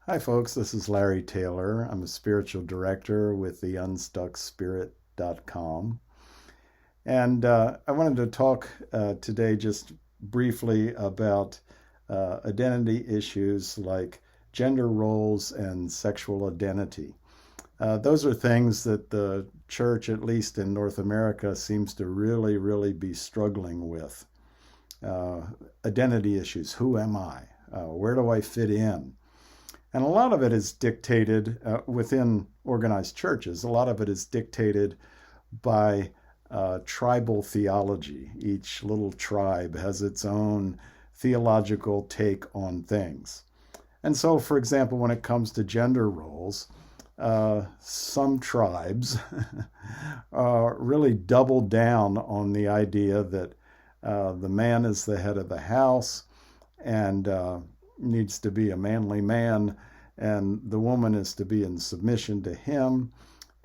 Hi, folks. This is Larry Taylor. I'm a spiritual director with the unstuckspirit.com. And I wanted to talk today just briefly about identity issues like gender roles and sexual identity. Those are things that the church, at least in North America, seems to really be struggling with. Identity issues. Who am I? Where do I fit in? And a lot of it is dictated within organized churches. A lot of it is dictated by tribal theology. Each little tribe has its own theological take on things. And so, for example, when it comes to gender roles, some tribes really double down on the idea that the man is the head of the house and needs to be a manly man, and the woman is to be in submission to him,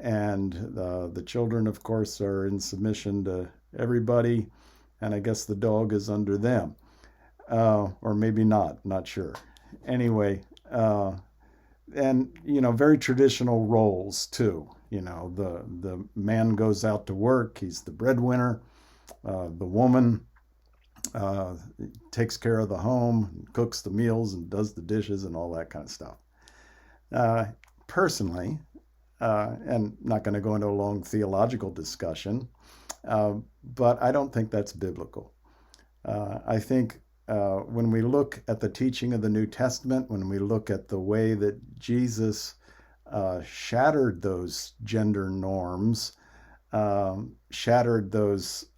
and the children, of course, are in submission to everybody, and I guess the dog is under them, or maybe not sure. Anyway, and very traditional roles too. The man goes out to work; he's the breadwinner. The woman takes care of the home, cooks the meals, and does the dishes and all that kind of stuff. Personally, and not going to go into a long theological discussion, but I don't think that's biblical. I think when we look at the teaching of the New Testament, when we look at the way that Jesus shattered those gender norms, shattered those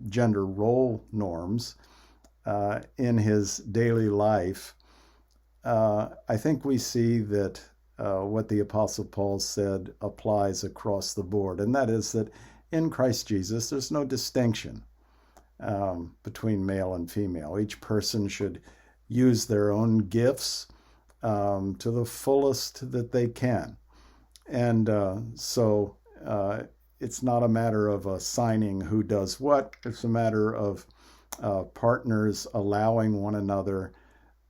gender role norms in his daily life, I think we see that what the Apostle Paul said applies across the board, and that is that in Christ Jesus, there's no distinction between male and female. Each person should use their own gifts to the fullest that they can. And so it's not a matter of assigning who does what. It's a matter of partners allowing one another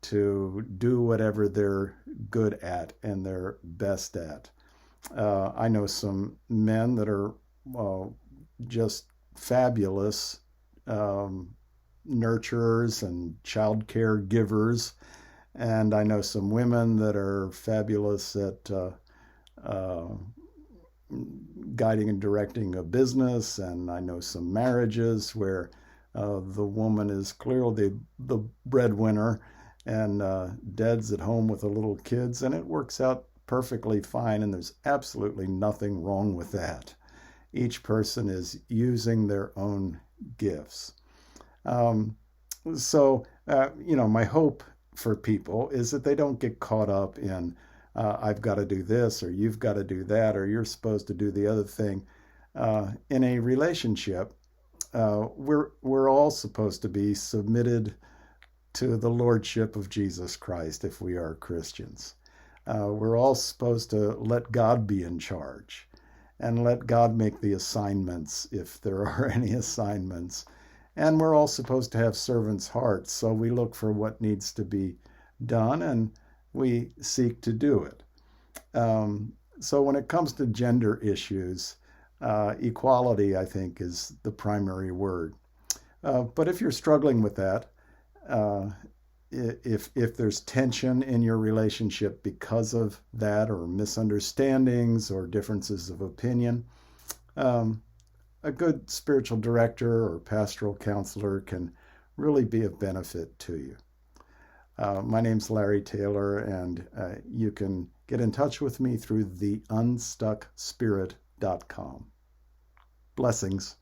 to do whatever they're good at and they're best at. I know some men that are just fabulous nurturers and child care givers, and I know some women that are fabulous at guiding and directing a business, and I know some marriages where the woman is clearly the breadwinner and dad's at home with the little kids, and it works out perfectly fine, and there's absolutely nothing wrong with that. Each person is using their own gifts. My hope for people is that they don't get caught up in I've got to do this, or you've got to do that, or you're supposed to do the other thing. In a relationship, we're all supposed to be submitted to the lordship of Jesus Christ if we are Christians. We're all supposed to let God be in charge and let God make the assignments if there are any assignments. And we're all supposed to have servants' hearts, so we look for what needs to be done and we seek to do it. So when it comes to gender issues, equality, I think, is the primary word. But if you're struggling with that, if there's tension in your relationship because of that, or misunderstandings or differences of opinion, a good spiritual director or pastoral counselor can really be of benefit to you. My name's Larry Taylor, and you can get in touch with me through the unstuckspirit.com. Blessings.